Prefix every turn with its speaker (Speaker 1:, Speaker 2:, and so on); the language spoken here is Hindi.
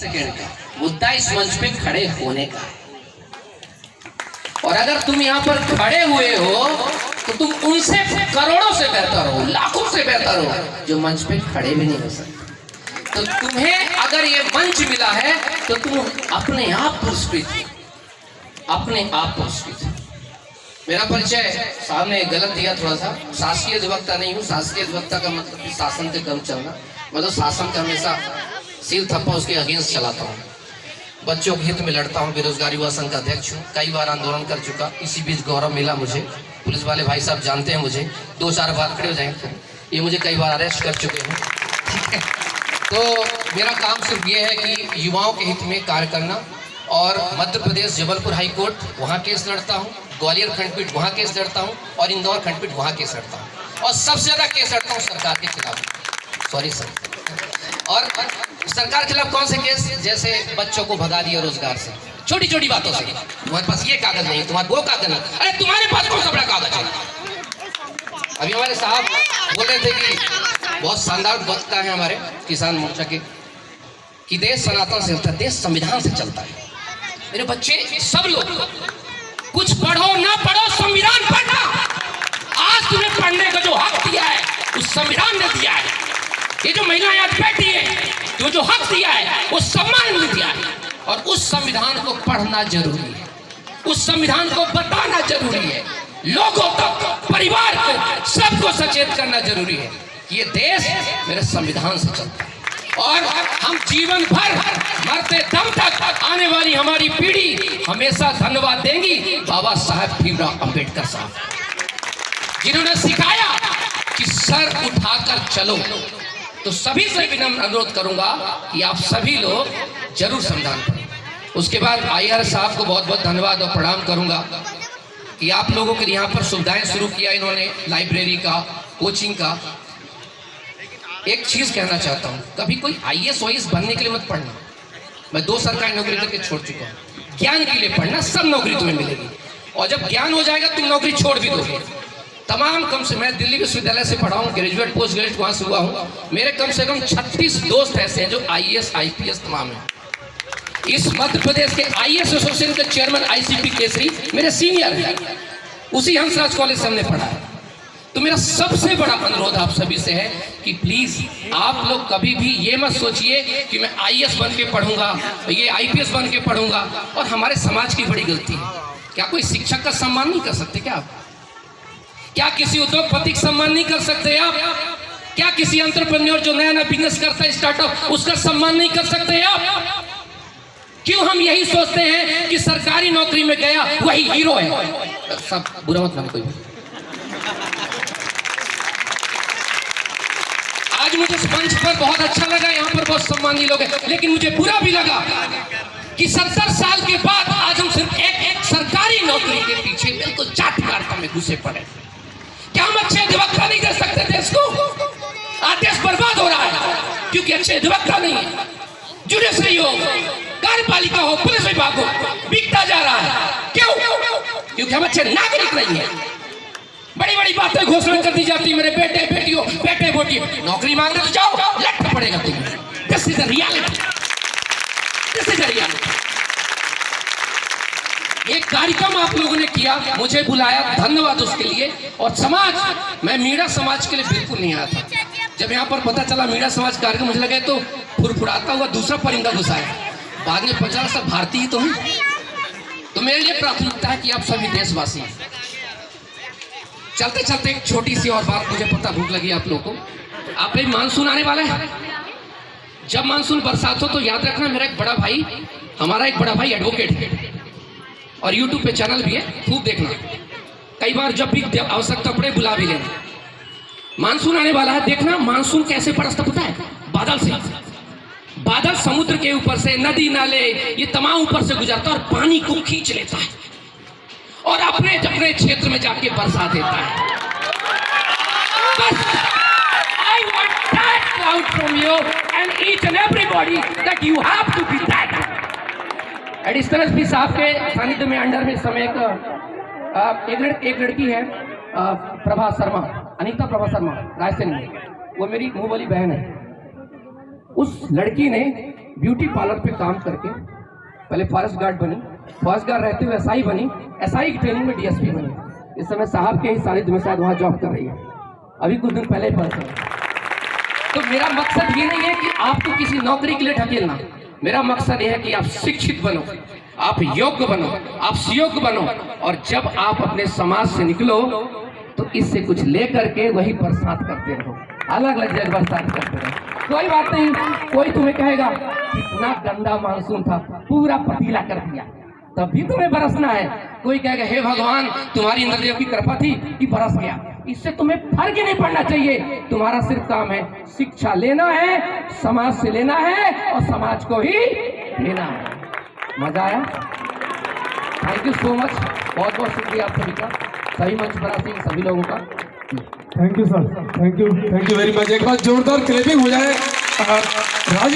Speaker 1: सेकंड का, मुद्दा इस मंच पे खड़े होने का है। और अगर तुम यहाँ पर खड़े हुए हो तो तुम उनसे करोड़ों से बेहतर हो, लाखों से बेहतर हो, जो मंच पे खड़े भी नहीं हो सकते। तो तुम्हें अगर ये मंच मिला है तो तुम अपने आप पुरस्कृत हो, अपने आप पुरस्कृत हो। मेरा परिचय सामने गलत दिया थोड़ा सा, शासकीय अधिवक्ता नहीं हूँ। शासकीय अधिवक्ता का मतलब शासन के कम चलना, मैं तो शासन का हमेशा सील थप्पा उसके अगेंस्ट चलाता हूँ। बच्चों के हित में लड़ता हूँ, बेरोजगारी युवा संघ का अध्यक्ष हूँ, कई बार आंदोलन कर चुका। इसी बीच गौरव मिला मुझे, पुलिस वाले भाई साहब जानते हैं मुझे, 2-4 बार खड़े हो जाएंगे, ये मुझे कई बार अरेस्ट कर चुके हैं, ठीक है। तो मेरा काम सिर्फ ये है कि युवाओं के हित में कार्य करना। और मध्य प्रदेश जबलपुर हाई कोर्ट वहाँ केस लड़ता हूँ, ग्वालियर खंडपीठ वहाँ केस लड़ता हूँ, और इंदौर खंडपीठ वहाँ केस लड़ता हूँ, और सबसे ज़्यादा केस लड़ता हूँ सरकार के खिलाफ। Sorry sir. और सरकार के खिलाफ कौन से केस? जैसे बच्चों को भगा दिया रोजगार से, छोटी छोटी बातों से। तुम्हारे पास ये कागज नहीं, तुम्हारे वो कागज नहीं, अरे तुम्हारे पास कौन सा बड़ा कागज है? अभी हमारे साहब बोल रहे थे कि बहुत शानदार वक्ता है हमारे किसान मोर्चा के, कि देश सनातन से चलता है, देश संविधान से चलता है। मेरे बच्चे सब लोग कुछ पढ़ो ना पढ़ो, संविधान पढ़ना। आज तुम्हें पढ़ने का जो हक दिया है उस संविधान ने दिया है। ये जो महिलाएं आज बैठी है, जो हक दिया है वो सम्मान ने दिया है, और उस संविधान को पढ़ना जरूरी है, उस संविधान को बताना जरूरी है, लोगों तक, परिवार को, सबको सचेत करना जरूरी है कि ये देश मेरे संविधान से चलता है। और हम जीवन भर मरते दम तक आने वाली हमारी पीढ़ी हमेशा धन्यवाद देंगी बाबा साहब भीमराव अंबेडकर साहब, जिन्होंने सिखाया कि सर उठाकर चलो। तो सभी से विनम्र अनुरोध करूंगा कि आप सभी लोग जरूर संविधान पढ़ें। उसके बाद आईआर साहब को बहुत बहुत धन्यवाद और प्रणाम करूंगा कि आप लोगों के लिए यहाँ पर सुविधाएं शुरू किया इन्होंने, लाइब्रेरी का, कोचिंग का। एक चीज कहना चाहता हूँ, कभी कोई आईएएस वाईएएस बनने के लिए मत पढ़ना। मैं 2 सरकारी नौकरी करके छोड़ चुका हूँ। ज्ञान के लिए पढ़ना, सब नौकरी तुम्हें मिलेगी, और जब ज्ञान हो जाएगा तुम नौकरी छोड़ भी दोगे। तमाम कम से, मैं दिल्ली विश्वविद्यालय से पढ़ा हूँ, ग्रेजुएट पोस्ट ग्रेजुएट वहाँ से हुआ हूँ। मेरे कम से कम 36 दोस्त ऐसे हैं जो आईएएस आईपीएस तमाम हैं। इस मध्य प्रदेश के आईएएस एसोसिएशन के चेयरमैन आईसीपी केसरी मेरे सीनियर हैं, उसी हंसराज कॉलेज से हमने पढ़ा है। तो मेरा सबसे बड़ा अनुरोध आप सभी से है कि प्लीज आप लोग कभी भी ये मत सोचिए कि मैं आईएएस बन के पढ़ूंगा, ये आईपीएस बन के पढ़ूंगा। और हमारे समाज की बड़ी गलती है, क्या कोई शिक्षक का सम्मान नहीं कर सकते क्या आप? क्या किसी उद्योगपति का सम्मान नहीं कर सकते आप? क्या किसी एंटरप्रेन्योर जो नया नया बिजनेस करता है, स्टार्टअप, उसका सम्मान नहीं कर सकते आप? क्यों हम यही सोचते हैं कि सरकारी नौकरी में गया वही हीरो है? सब बुरा मत माने कोई। आज मुझे इस मंच पर बहुत अच्छा लगा, यहाँ पर बहुत सम्मानीय लोग हैं, लेकिन मुझे बुरा भी लगा कि 70 साल के बाद आज हम सिर्फ एक सरकारी नौकरी के पीछे बिल्कुल चाटुकारिता में घुसे पड़े। क्या हम अच्छे अधिवक्ता नहीं दे सकते देश को? आज देश बर्बाद हो रहा है क्योंकि अच्छे अधिवक्ता नहीं है। जुडिशरी हो, कार्यपालिका हो, पुलिस विभाग हो, बिकता जा रहा है। क्यों? क्योंकि हम अच्छे नागरिक नहीं है। बड़ी बड़ी बातें घोषणा कर दी जाती, मेरे बेटे बेटियों, बेटे बेटी, नौकरी मांगने तो जाओ, लटक पड़ेगा तुम्हें। This is the reality, this is the reality. एक कार्यक्रम आप लोगों ने किया, मुझे बुलाया, धन्यवाद उसके लिए। और समाज, मैं मीणा समाज के लिए बिल्कुल नहीं आया था। जब यहाँ पर पता चला मीणा समाज कार्यक्रम, मुझे लगे तो फुरफुराता हुआ दूसरा परिंदा घुसा है। बाद में पता सब भारतीय तो हैं। तो मेरे लिए प्राथमिकता है कि आप सभी देशवासी हैं। चलते चलते एक छोटी सी और बात, मुझे पता भूख लगी आप लोगों को। आप एक मानसून आने वाला है, जब मानसून बरसात हो तो याद रखना, मेरा एक बड़ा भाई, हमारा एक बड़ा भाई एडवोकेट है और यूट्यूब पे चैनल भी है, खूब देखना। कई बार जब भी आवश्यकता पड़े बुला भी लेना। मानसून आने वाला है, देखना मानसून कैसे बरसता पता है? बादल से। बादल समुद्र के ऊपर से, नदी नाले, ये तमाम ऊपर से गुजरता है और पानी को खींच लेता है और अपने अपने क्षेत्र में जाके बरसा देता है। बस I want that cloud from you and each and everybody that you have to be that. Additional SP साहब के सानिध्य में अंडर में इस समय एक लड़की है, प्रभा शर्मा, अनीता प्रभा शर्मा, रायसेन में, वो मेरी मुंह वाली बहन है। उस लड़की ने ब्यूटी पार्लर पे काम करके पहले फॉरेस्ट गार्ड बनी, फॉरेस्ट गार्ड रहते हुए एसआई बनी, एसआई की ट्रेनिंग में डीएसपी बनी। इस समय साहब के ही सानिध में शायद वहाँ जॉब कर रही है, अभी कुछ दिन पहले ही पता चला। तो मेरा मकसद ये नहीं है कि आपको किसी नौकरी के लिए ढकेलना, मेरा मकसद ये है कि आप शिक्षित बनो, आप योग्य बनो, आप सुयोग्य बनो, और जब आप अपने समाज से निकलो तो इससे कुछ लेकर के वही बरसात करते रहो, अलग अलग जगह बरसात करते रहो। कोई बात नहीं, कोई तुम्हें कहेगा कितना गंदा मानसून था, पूरा पतीला कर दिया, तब भी तुम्हें बरसना है। कोई कहेगा हे भगवान तुम्हारी इंद्रदेव की कृपा थी कि बरस गया, इससे तुम्हें फर्क ही नहीं पड़ना चाहिए। तुम्हारा सिर्फ काम है शिक्षा लेना है, समाज से लेना है और समाज को ही देना है। मजा आया? थैंक यू सो मच, बहुत बहुत शुक्रिया आप सभी का, सभी मंच पर आते सभी लोगों का।
Speaker 2: Thank you sir, thank you very much. एक बार जोरदार क्लैपिंग हो जाए। राजेश